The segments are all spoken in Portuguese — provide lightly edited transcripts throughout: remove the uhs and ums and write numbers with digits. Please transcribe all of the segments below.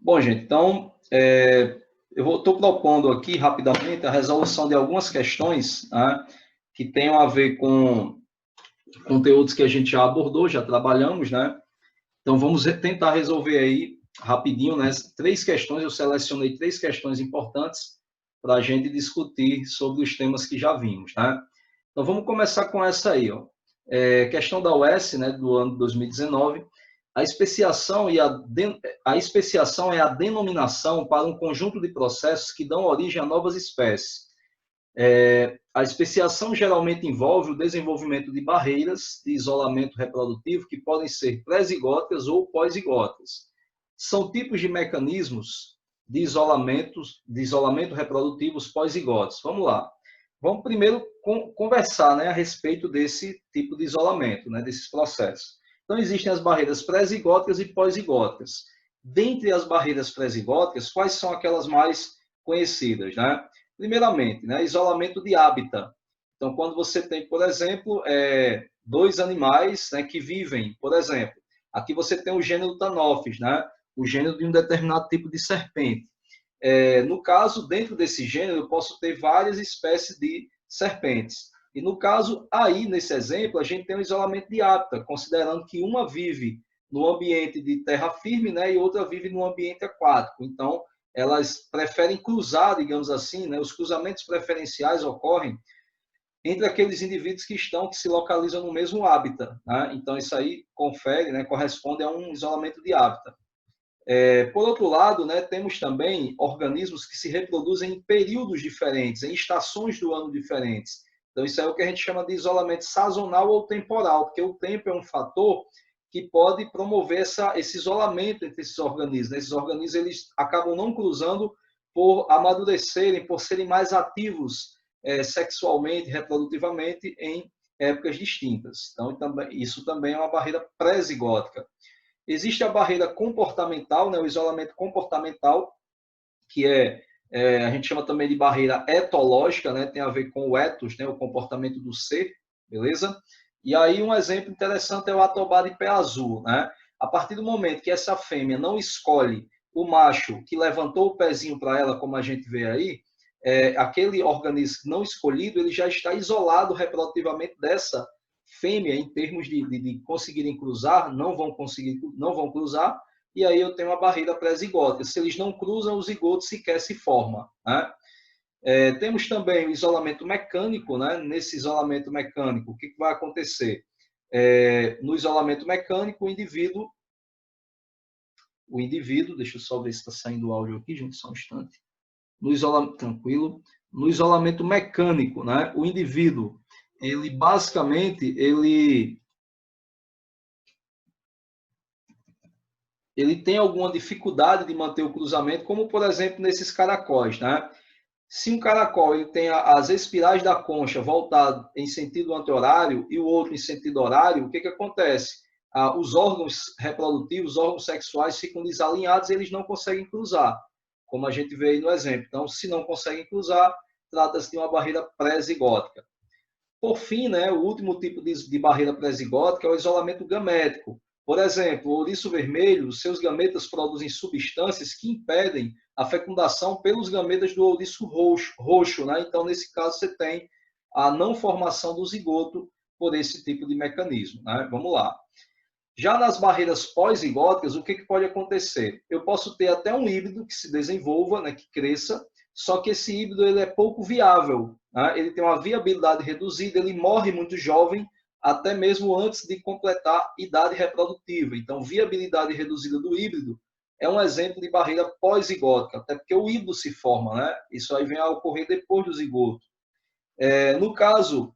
Bom, gente, então, eu estou propondo aqui rapidamente a resolução de algumas questões, né, que tenham a ver com conteúdos que a gente já abordou, já trabalhamos, né? Então, vamos tentar resolver aí rapidinho, né? Três questões, eu selecionei três questões importantes para a gente discutir sobre os temas que já vimos, né? Então, vamos começar com essa aí, ó. Questão da UES, né, do ano 2019. A especiação, a especiação é a denominação para um conjunto de processos que dão origem a novas espécies. A especiação geralmente envolve o desenvolvimento de barreiras de isolamento reprodutivo que podem ser pré-zigóticas ou pós-zigóticas. São tipos de mecanismos de isolamento reprodutivos pós-zigóticos. Vamos lá. Vamos primeiro conversar, né, a respeito desse tipo de isolamento, né, desses processos. Então, existem as barreiras pré-zigóticas e pós-zigóticas. Dentre as barreiras pré-zigóticas, quais são aquelas mais conhecidas, né? Primeiramente, né, isolamento de hábitat. Então, quando você tem, por exemplo, dois animais, né, que vivem, por exemplo, aqui você tem o gênero Thanophes, né, o gênero de um determinado tipo de serpente. No caso, dentro desse gênero, eu posso ter várias espécies de serpentes. E no caso, aí, nesse exemplo, a gente tem um isolamento de hábitat, considerando que uma vive no ambiente de terra firme, né, e outra vive no ambiente aquático. Então, elas preferem cruzar, digamos assim, né, os cruzamentos preferenciais ocorrem entre aqueles indivíduos que se localizam no mesmo hábitat, né? Então, isso aí confere, né, corresponde a um isolamento de hábitat. Por outro lado, né, temos também organismos que se reproduzem em períodos diferentes, em estações do ano diferentes. Então, isso é o que a gente chama de isolamento sazonal ou temporal, porque o tempo é um fator que pode promover esse isolamento entre esses organismos. Esses organismos eles acabam não cruzando por amadurecerem, por serem mais ativos sexualmente, reprodutivamente, em épocas distintas. Então, isso também é uma barreira pré-zigótica. Existe a barreira comportamental, né, o isolamento comportamental, que a gente chama também de barreira etológica, né, tem a ver com o ethos, né, o comportamento do ser, beleza? E aí um exemplo interessante é o atobá de pé azul, né? A partir do momento que essa fêmea não escolhe o macho que levantou o pezinho para ela, como a gente vê aí, aquele organismo não escolhido, ele já está isolado reprodutivamente dessa fêmea em termos de conseguirem cruzar, não vão cruzar, e aí eu tenho uma barreira pré-zigótica. Se eles não cruzam, o zigoto sequer se forma, né? Temos também o isolamento mecânico, né? Nesse isolamento mecânico, o que vai acontecer? No isolamento mecânico, o indivíduo, deixa eu só ver se está saindo o áudio aqui, gente, só um instante. Tranquilo. No isolamento mecânico, né? O indivíduo, ele basicamente, ele tem alguma dificuldade de manter o cruzamento, como por exemplo nesses caracóis, né? Se um caracol ele tem as espirais da concha voltadas em sentido anti-horário e o outro em sentido horário, o que acontece? Os órgãos reprodutivos, os órgãos sexuais ficam desalinhados e eles não conseguem cruzar, como a gente vê aí no exemplo. Então, se não conseguem cruzar, trata-se de uma barreira pré-zigótica. Por fim, né, o último tipo de barreira pré-zigótica é o isolamento gamético. Por exemplo, o ouriço vermelho, seus gametas produzem substâncias que impedem a fecundação pelos gametas do ouriço roxo, né? Então, nesse caso, você tem a não formação do zigoto por esse tipo de mecanismo, né? Vamos lá. Já nas barreiras pós-zigóticas, o que pode acontecer? Eu posso ter até um híbrido que se desenvolva, né, que cresça, só que esse híbrido ele é pouco viável, né? Ele tem uma viabilidade reduzida, ele morre muito jovem, até mesmo antes de completar idade reprodutiva. Então, viabilidade reduzida do híbrido é um exemplo de barreira pós-zigótica, até porque o híbrido se forma, né? Isso aí vem a ocorrer depois do zigoto. No caso,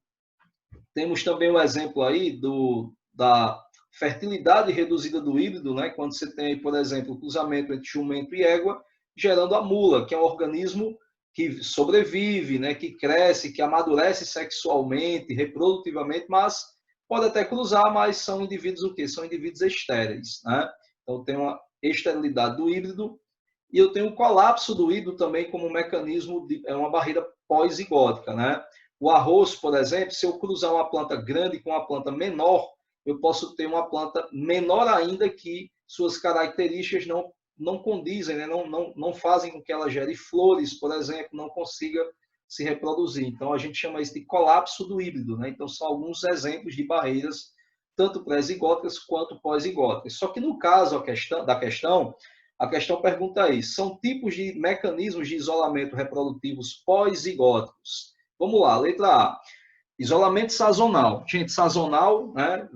temos também um exemplo aí da fertilidade reduzida do híbrido, né? Quando você tem, por exemplo, o cruzamento entre jumento e égua, gerando a mula, que é um organismo que sobrevive, né? Que cresce, que amadurece sexualmente, reprodutivamente, mas pode até cruzar, mas são indivíduos o quê? São indivíduos estéreis, né? Então tem uma esterilidade do híbrido e eu tenho o colapso do híbrido também como um mecanismo, é uma barreira pós-zigótica, né? O arroz, por exemplo, se eu cruzar uma planta grande com uma planta menor, eu posso ter uma planta menor ainda que suas características não condizem, né? Não fazem com que ela gere flores, por exemplo, não consiga se reproduzir. Então, a gente chama isso de colapso do híbrido, né? Então, são alguns exemplos de barreiras, tanto pré-zigóticas quanto pós-zigóticas. Só que no caso a questão pergunta aí, são tipos de mecanismos de isolamento reprodutivos pós-zigóticos. Vamos lá, letra A. Isolamento sazonal. Gente, sazonal, né?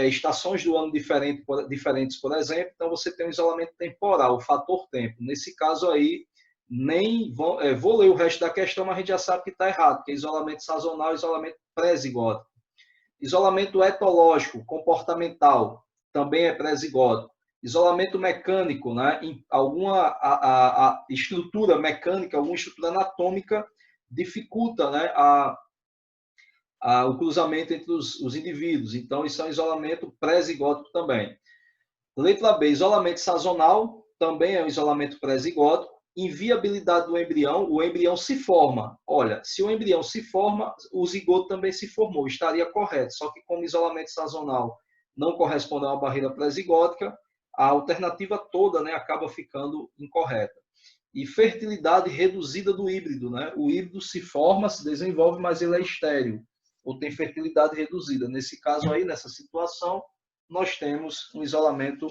Estações do ano diferentes, por exemplo, então você tem um isolamento temporal, o fator tempo. Nesse caso aí, nem vou ler o resto da questão, mas a gente já sabe que está errado, que é isolamento sazonal e isolamento pré-zigótico. Isolamento etológico, comportamental, também é pré-zigótico. Isolamento mecânico, né? Alguma a estrutura mecânica, alguma estrutura anatômica dificulta, né? O cruzamento entre os indivíduos. Então, isso é um isolamento pré-zigótico também. Letra B, isolamento sazonal, também é um isolamento pré-zigótico. Inviabilidade do embrião, o embrião se forma. Olha, se o embrião se forma, o zigoto também se formou, estaria correto. Só que como isolamento sazonal não corresponde a uma barreira pré-zigótica, a alternativa toda, né, acaba ficando incorreta. E fertilidade reduzida do híbrido, né? O híbrido se forma, se desenvolve, mas ele é estéril, ou tem fertilidade reduzida. Nesse caso aí, nessa situação, nós temos um isolamento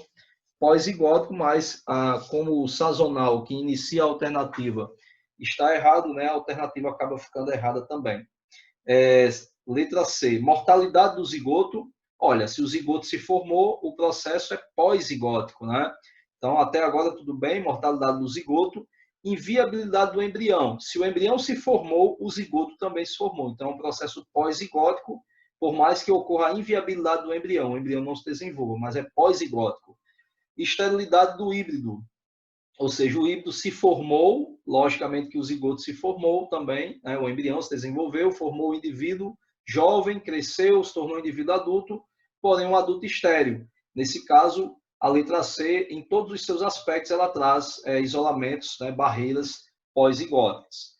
pós-zigótico, mas como o sazonal, que inicia a alternativa, está errado, né? A alternativa acaba ficando errada também. Letra C, mortalidade do zigoto. Olha, se o zigoto se formou, o processo é pós-zigótico, né? Então, até agora tudo bem, mortalidade do zigoto. Inviabilidade do embrião. Se o embrião se formou, o zigoto também se formou. Então, é um processo pós-zigótico, por mais que ocorra a inviabilidade do embrião. O embrião não se desenvolva, mas é pós-zigótico. Esterilidade do híbrido. Ou seja, o híbrido se formou, logicamente que o zigoto se formou também, né? O embrião se desenvolveu, formou o indivíduo jovem, cresceu, se tornou um indivíduo adulto, porém um adulto estéril. Nesse caso, a letra C, em todos os seus aspectos, ela traz isolamentos, né, barreiras pós-zigóticas.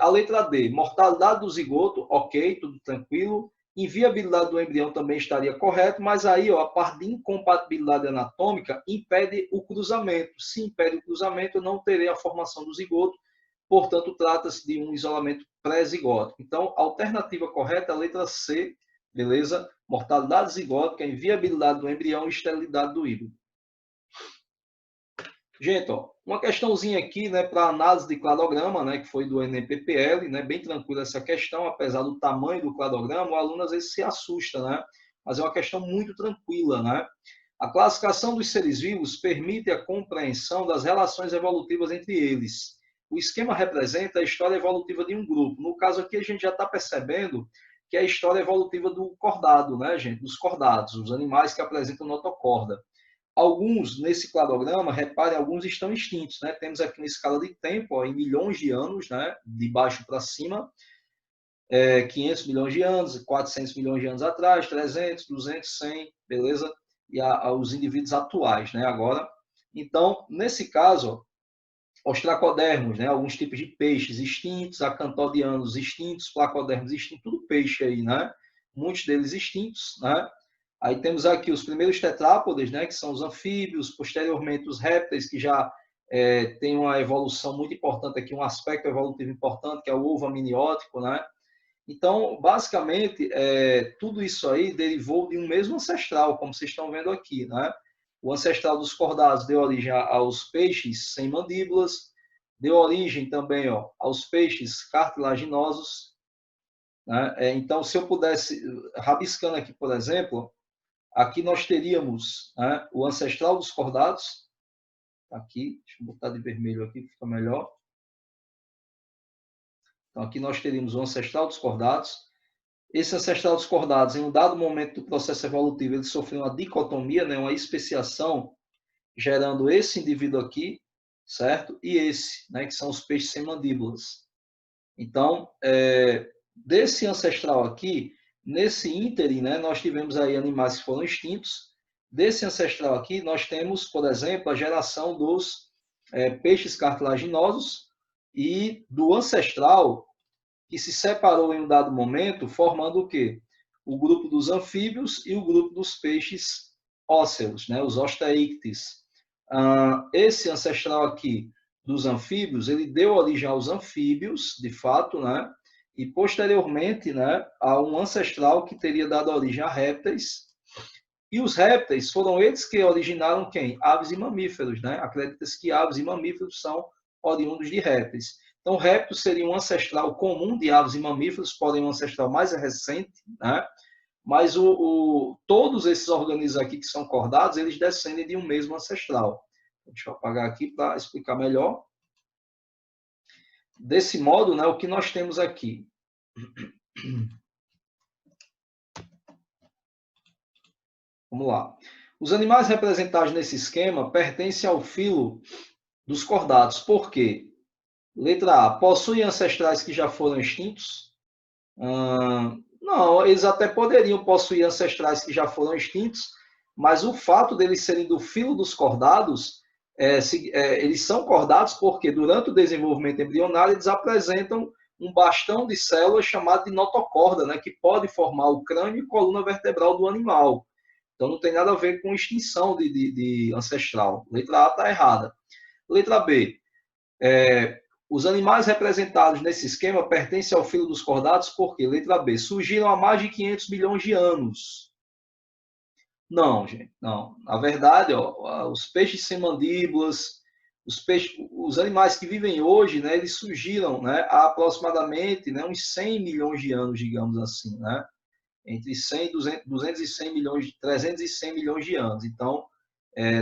A letra D, mortalidade do zigoto, ok, tudo tranquilo. Inviabilidade do embrião também estaria correto, mas aí a parte de incompatibilidade anatômica impede o cruzamento. Se impede o cruzamento, eu não terei a formação do zigoto, portanto, trata-se de um isolamento pré-zigótico. Então, a alternativa correta é a letra C, beleza? Mortalidade zigótica, inviabilidade do embrião e esterilidade do híbrido. Gente, ó, uma questãozinha aqui, né, para análise de cladograma, né, que foi do ENEM-PPL, né, bem tranquila essa questão, apesar do tamanho do cladograma, o aluno às vezes se assusta, né, mas é uma questão muito tranquila, né. A classificação dos seres vivos permite a compreensão das relações evolutivas entre eles. O esquema representa a história evolutiva de um grupo. No caso aqui, a gente já está percebendo que é a história evolutiva do cordado, né, gente, dos cordados, os animais que apresentam notocorda. Alguns, nesse cladograma, reparem, alguns estão extintos, né? Temos aqui uma escala de tempo, ó, em milhões de anos, né? De baixo para cima, 500 milhões de anos, 400 milhões de anos atrás, 300, 200, 100, beleza? E os indivíduos atuais, né? Agora, então, nesse caso, ó, os tracodermos, né? Alguns tipos de peixes extintos, acantodianos extintos, placodermos extintos, tudo peixe aí, né? Muitos deles extintos, né? Aí temos aqui os primeiros tetrápodes, né, que são os anfíbios, posteriormente os répteis, que já tem uma evolução muito importante aqui, um aspecto evolutivo importante, que é o ovo amniótico, né? Então, basicamente, tudo isso aí derivou de um mesmo ancestral, como vocês estão vendo aqui, né? O ancestral dos cordados deu origem aos peixes sem mandíbulas, deu origem também, ó, aos peixes cartilaginosos, né? Então, se eu pudesse, rabiscando aqui, por exemplo, aqui nós teríamos, né, o ancestral dos cordados. Aqui, deixa eu botar de vermelho aqui, fica melhor. Então, aqui nós teríamos o ancestral dos cordados. Esse ancestral dos cordados, em um dado momento do processo evolutivo, ele sofreu uma dicotomia, né, uma especiação, gerando esse indivíduo aqui, certo? E esse, né, que são os peixes sem mandíbulas. Então, desse ancestral aqui, nesse ínterim, né, nós tivemos aí animais que foram extintos. Desse ancestral aqui, nós temos, por exemplo, a geração dos peixes cartilaginosos e do ancestral que se separou em um dado momento, formando o quê? O grupo dos anfíbios e o grupo dos peixes ósseos, né, os osteíctes. Esse ancestral aqui dos anfíbios, ele deu origem aos anfíbios, de fato, né? E posteriormente, né, a um ancestral que teria dado origem a répteis. E os répteis foram eles que originaram quem? Aves e mamíferos, né? Acredita-se que aves e mamíferos são oriundos de répteis. Então, réptil seria um ancestral comum de aves e mamíferos, porém um ancestral mais recente, né? Mas todos esses organismos aqui que são cordados, eles descendem de um mesmo ancestral. Deixa eu apagar aqui para explicar melhor. Desse modo, né, o que nós temos aqui? Vamos lá. Os animais representados nesse esquema pertencem ao filo dos cordados. Por quê? Letra A. Possuem ancestrais que já foram extintos? Não, eles até poderiam possuir ancestrais que já foram extintos, mas o fato deles serem do filo dos cordados, eles são cordados porque durante o desenvolvimento embrionário eles apresentam um bastão de células chamado de notocorda, né, que pode formar o crânio e coluna vertebral do animal. Então não tem nada a ver com extinção de ancestral. Letra A está errada. Letra B. Os animais representados nesse esquema pertencem ao filo dos cordados porque, letra B, surgiram há mais de 500 milhões de anos. Não, gente, não. Na verdade, ó, os peixes sem mandíbulas, os animais que vivem hoje, né, eles surgiram, né, há aproximadamente, né, uns 100 milhões de anos, digamos assim, né? Entre 100 e 200 e 100 milhões, 300 e 100 milhões de anos. Então,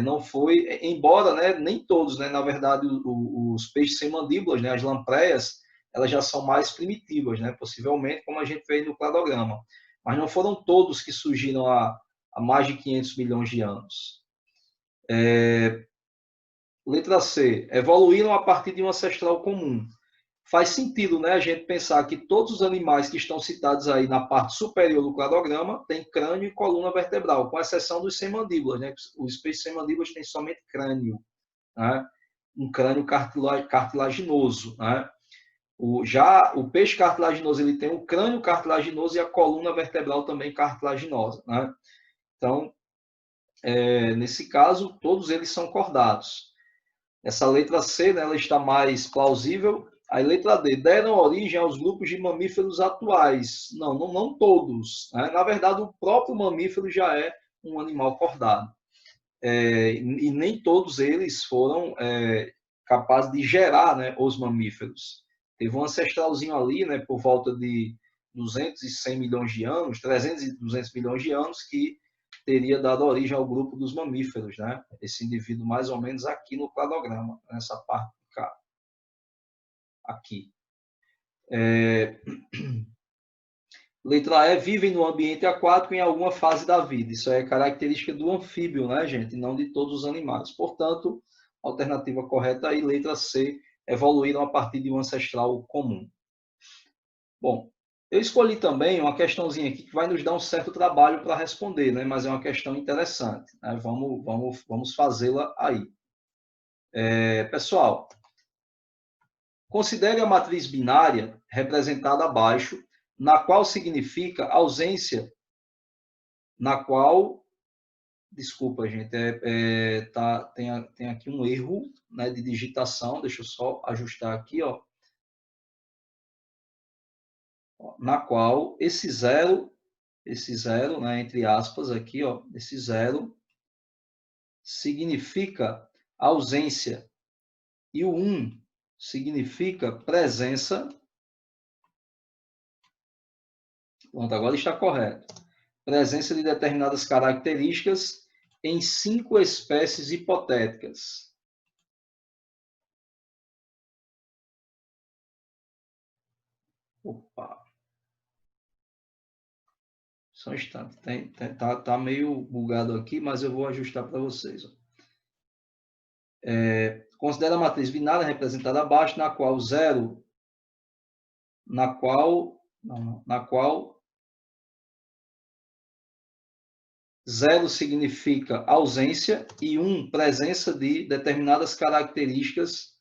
não foi, embora, né, nem todos, né, na verdade, os peixes sem mandíbulas, né, as lampreias, elas já são mais primitivas, né, possivelmente, como a gente fez no cladograma. Mas não foram todos que surgiram há mais de 500 milhões de anos. Letra C. Evoluíram a partir de um ancestral comum. Faz sentido, né, a gente pensar que todos os animais que estão citados aí na parte superior do cladograma têm crânio e coluna vertebral, com exceção dos sem mandíbulas, né? Os peixes sem mandíbulas têm somente crânio, né? Um crânio cartilaginoso, né? Já o peixe cartilaginoso ele tem o crânio cartilaginoso e a coluna vertebral também cartilaginosa, né? Então, nesse caso, todos eles são cordados. Essa letra C, né, ela está mais plausível. A letra D, deram origem aos grupos de mamíferos atuais. Não todos. Né? Na verdade, o próprio mamífero já é um animal cordado. E nem todos eles foram capazes de gerar, né, os mamíferos. Teve um ancestralzinho ali, né, por volta de 200 e 100 milhões de anos, 300 e 200 milhões de anos, que teria dado origem ao grupo dos mamíferos, né? Esse indivíduo mais ou menos aqui no cladograma, nessa parte de cá. Aqui. Letra E, vivem no ambiente aquático em alguma fase da vida. Isso é característica do anfíbio, né, gente? Não de todos os animais. Portanto, a alternativa correta aí, letra C, evoluíram a partir de um ancestral comum. Bom, eu escolhi também uma questãozinha aqui que vai nos dar um certo trabalho para responder, né? Mas é uma questão interessante. Né? Vamos fazê-la aí. Pessoal, considere a matriz binária representada abaixo, na qual significa ausência, na qual, desculpa, gente, tem aqui um erro, né, de digitação, deixa eu só ajustar aqui, ó, na qual esse zero, né, entre aspas aqui, ó, esse zero significa ausência e o 1 significa presença. Pronto, agora está correto. Presença de determinadas características em 5 espécies hipotéticas. Opa. Só um instante. Tá meio bugado aqui, mas eu vou ajustar para vocês. Considera a matriz binária representada abaixo, na qual zero, na qual 0 significa ausência e 1 presença de determinadas características.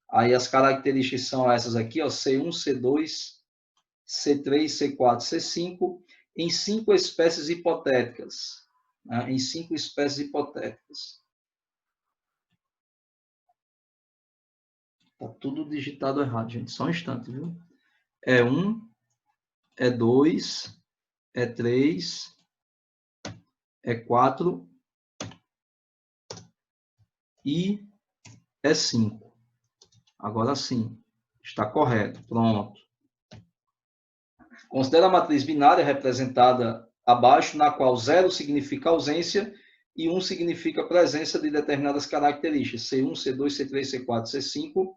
Aí as características são essas aqui, ó, C1, C2, C3, C4, C5, em 5 espécies hipotéticas. Né? Em 5 espécies hipotéticas. Tá tudo digitado errado, gente. Só um instante, viu? É 1, é 2, é 3, é 4 e é 5. Agora sim, está correto. Pronto. Considera a matriz binária representada abaixo, na qual 0 significa ausência e 1 significa presença de determinadas características, C1, C2, C3, C4, C5,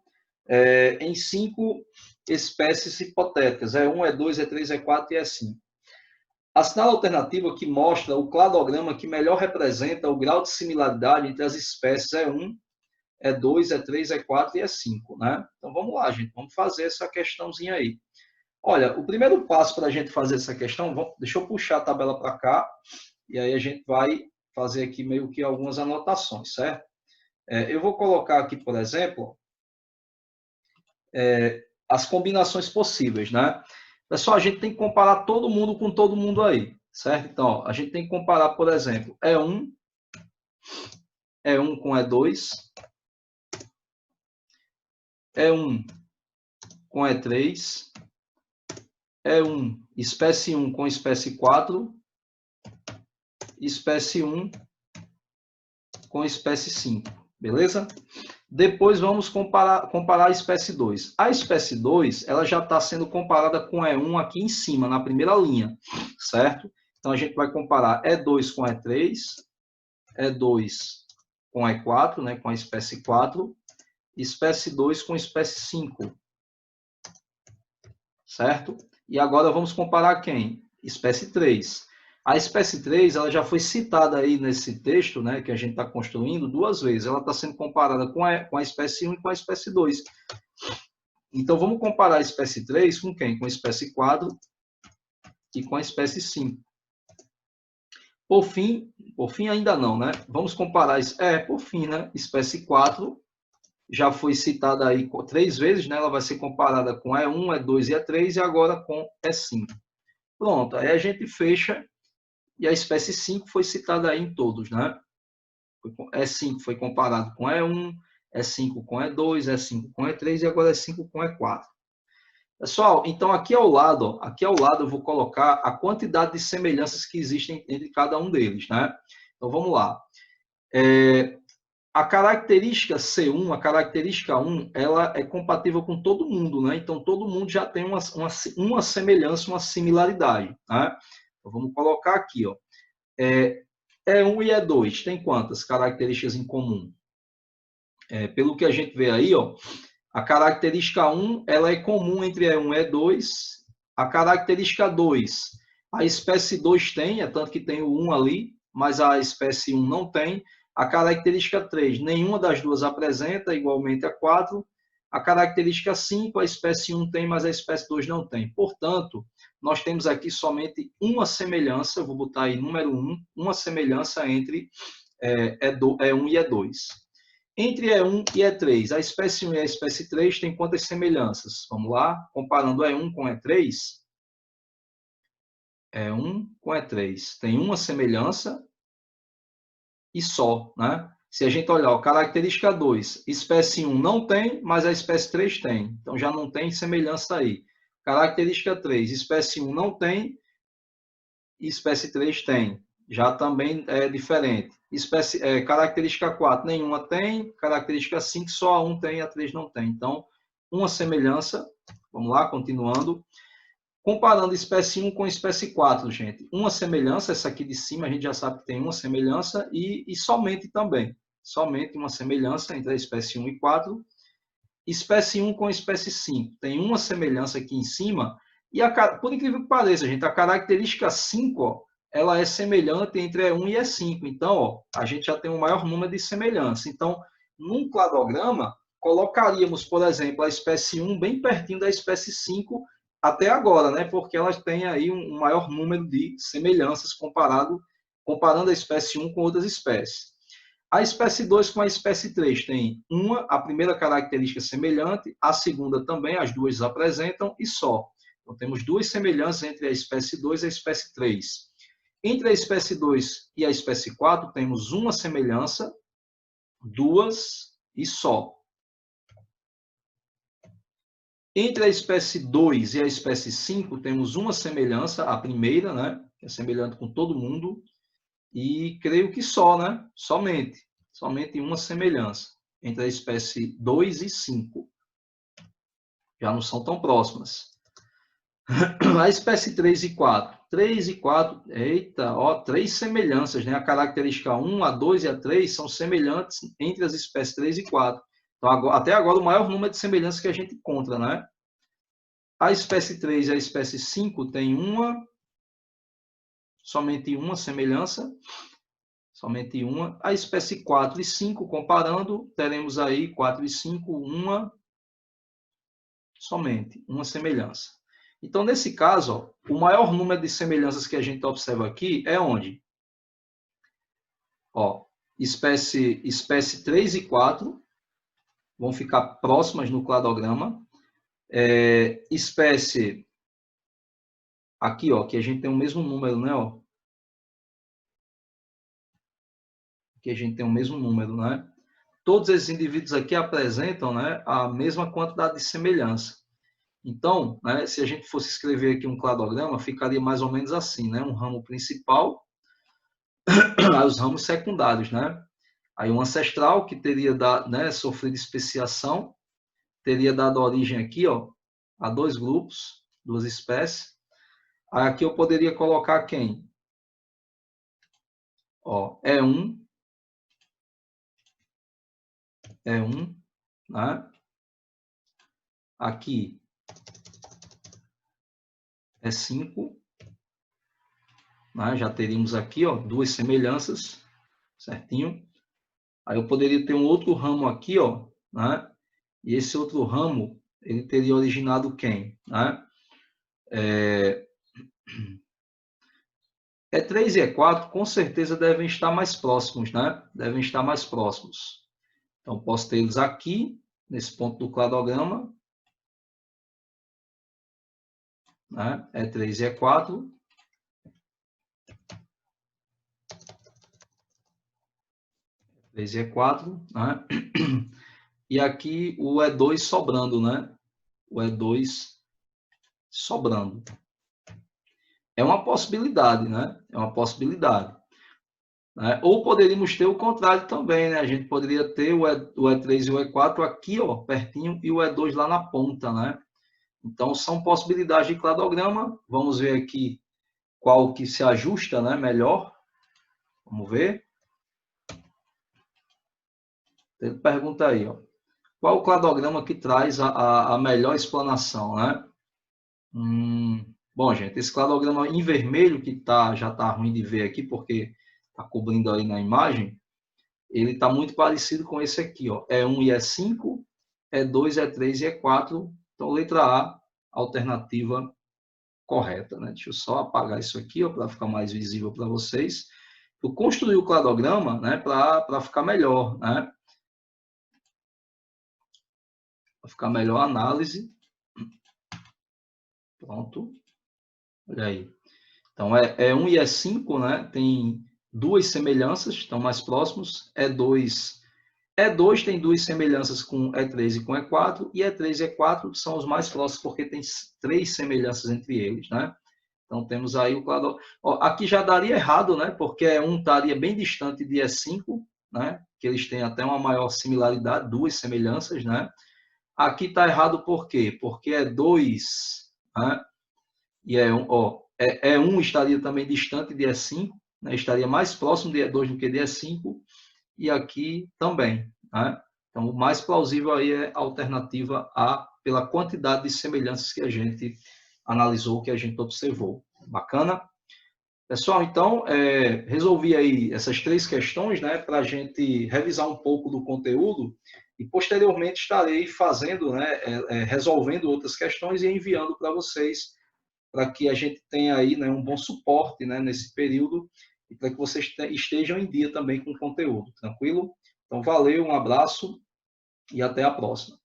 em 5 espécies hipotéticas, E1, E2, E3, E4 e E5. Assinala a alternativa que mostra o cladograma que melhor representa o grau de similaridade entre as espécies E1, E2, E3, E4 e E5, né? Então vamos lá, gente, vamos fazer essa questãozinha aí. Olha, o primeiro passo para a gente fazer essa questão, deixa eu puxar a tabela para cá, e aí a gente vai fazer aqui meio que algumas anotações, certo? Eu vou colocar aqui, por exemplo, as combinações possíveis, né? Pessoal, a gente tem que comparar todo mundo com todo mundo aí, certo? Então, ó, a gente tem que comparar, por exemplo, E1 com E2, E1 com E3, E1, espécie 1 com espécie 4, espécie 1 com espécie 5, beleza? Depois vamos comparar a espécie 2. A espécie 2, ela já está sendo comparada com E1 aqui em cima, na primeira linha, certo? Então, a gente vai comparar E2 com E3, E2 com E4, né, com a espécie 4, espécie 2 com espécie 5, certo? E agora vamos comparar quem? Espécie 3. A espécie 3, ela já foi citada aí nesse texto, né, que a gente está construindo, 2 vezes. Ela está sendo comparada com a espécie 1 e com a espécie 2. Então, vamos comparar a espécie 3 com quem? Com a espécie 4 e com a espécie 5. Por fim ainda não, né? Vamos comparar, por fim, né? Espécie 4 já foi citada aí 3 vezes, né? Ela vai ser comparada com E1, E2 e E3 e agora com E5. Pronto, aí a gente fecha e a espécie 5 foi citada aí em todos, né? E5 foi comparado com E1, E5 com E2, E5 com E3 e agora E5 com E4. Pessoal, então aqui ao lado eu vou colocar a quantidade de semelhanças que existem entre cada um deles, né? Então vamos lá. A característica C1, a característica 1, ela é compatível com todo mundo, né? Então todo mundo já tem uma semelhança, uma similaridade, né? Então vamos colocar aqui, ó. E1 e E2 tem quantas características em comum? Pelo que a gente vê aí, ó, a característica 1, ela é comum entre E1 e E2. A característica 2, a espécie 2 tem, tanto que tem o 1 ali, mas a espécie 1 não tem. A característica 3, nenhuma das duas apresenta, igualmente a 4. A característica 5, a espécie 1 tem, mas a espécie 2 não tem. Portanto, nós temos aqui somente uma semelhança, vou botar aí número 1, uma semelhança entre E1 e E2. Entre E1 e E3, a espécie 1 e a espécie 3 têm quantas semelhanças? Vamos lá, comparando E1 com E3. E1 com E3 tem uma semelhança e só, né? Se a gente olhar, ó, característica 2, espécie 1 não tem, mas a espécie 3 tem. Então já não tem semelhança aí. Característica 3, espécie 1 não tem e espécie 3 tem. Já também é diferente. Característica 4, nenhuma tem. Característica 5, só a 1 tem e a 3 não tem. Então, uma semelhança. Vamos lá, continuando. Comparando espécie 1 com espécie 4, gente. Uma semelhança, essa aqui de cima a gente já sabe que tem uma semelhança e somente também. Somente uma semelhança entre a espécie 1 e 4. Espécie 1 com espécie 5. Tem uma semelhança aqui em cima. E, por incrível que pareça, gente, a característica 5, ó, ela é semelhante entre E1 e E5. Então, ó, a gente já tem um maior número de semelhanças. Então, num cladograma, colocaríamos, por exemplo, a espécie 1 bem pertinho da espécie 5 até agora, né? Porque elas têm aí um maior número de semelhanças comparando a espécie 1 com outras espécies. A espécie 2 com a espécie 3 tem a primeira característica semelhante, a segunda também, as duas apresentam e só. Então, temos duas semelhanças entre a espécie 2 e a espécie 3. Entre a espécie 2 e a espécie 4, temos uma semelhança, duas e só. Entre a espécie 2 e a espécie 5, temos uma semelhança, a primeira, né? Que é semelhante com todo mundo. E creio que só, né? Somente uma semelhança entre a espécie 2 e 5. Já não são tão próximas. A espécie 3 e 4. 3 e 4, eita, ó, 3 semelhanças, né? A característica 1, a 2 e a 3 são semelhantes entre as espécies 3 e 4. Então, até agora, o maior número de semelhanças que a gente encontra, né? A espécie 3 e a espécie 5 tem somente uma semelhança, somente uma. A espécie 4 e 5, comparando, teremos aí 4 e 5, somente uma semelhança. Então, nesse caso, ó, o maior número de semelhanças que a gente observa aqui é onde? Ó, espécie 3 e 4 vão ficar próximas no cladograma. Espécie aqui, ó, que a gente tem o mesmo número, né? Ó, que a gente tem o mesmo número, né? Todos esses indivíduos aqui apresentam, né, a mesma quantidade de semelhança. Então, né, se a gente fosse escrever aqui um cladograma, ficaria mais ou menos assim, né? Um ramo principal, os ramos secundários, né? Aí um ancestral que teria dado, né, sofrido especiação, teria dado origem aqui, ó, a dois grupos, duas espécies. Aí aqui eu poderia colocar quem? Ó, E1, né? Aqui E5, né? Já teríamos aqui, ó, duas semelhanças, certinho? Aí eu poderia ter um outro ramo aqui, ó, né? E esse outro ramo, ele teria originado quem, né? E3 e E4 com certeza devem estar mais próximos, né? Devem estar mais próximos. Então, posso ter eles aqui, nesse ponto do cladograma, né? E3 e E4. E3 e E4, né? E aqui o E2 sobrando, né? O E2 sobrando. É uma possibilidade, né? É uma possibilidade. Né? Ou poderíamos ter o contrário também, né? A gente poderia ter o E3 e o E4 aqui, ó, pertinho, e o E2 lá na ponta, né? Então, são possibilidades de cladograma. Vamos ver aqui qual que se ajusta, né, melhor. Vamos ver. Ele pergunta aí, ó, qual o cladograma que traz a melhor explanação, né? Bom, gente, esse cladograma em vermelho, que já está ruim de ver aqui, porque está cobrindo aí na imagem, ele está muito parecido com esse aqui, ó. E1 e E5, E2, E3 e E4. Então, letra A, alternativa correta, né? Deixa eu só apagar isso aqui, para ficar mais visível para vocês. Eu construí o cladograma, né, para ficar melhor, né? Para ficar melhor a análise. Pronto. Olha aí. Então, E1 e E5, né, tem duas semelhanças, estão mais próximos. E2 tem duas semelhanças com E3 e com E4, e E3 e E4 são os mais próximos, porque tem três semelhanças entre eles, né? Então, temos aí o quadro. Ó, aqui já daria errado, né? Porque E1 estaria bem distante de E5, né? Que eles têm até uma maior similaridade, duas semelhanças, né? Aqui está errado por quê? Porque E2, né? E E1, ó, E1 estaria também distante de E5, né? Estaria mais próximo de E2 do que de E5, e aqui também, né? Então, o mais plausível aí é a alternativa A, pela quantidade de semelhanças que a gente analisou, que a gente observou. Bacana? Pessoal, então, resolvi aí essas três questões, né, para a gente revisar um pouco do conteúdo e, posteriormente, estarei fazendo, né, resolvendo outras questões e enviando para vocês, para que a gente tenha aí, né, um bom suporte, né, nesse período e para que vocês estejam em dia também com o conteúdo, tranquilo? Então, valeu, um abraço e até a próxima.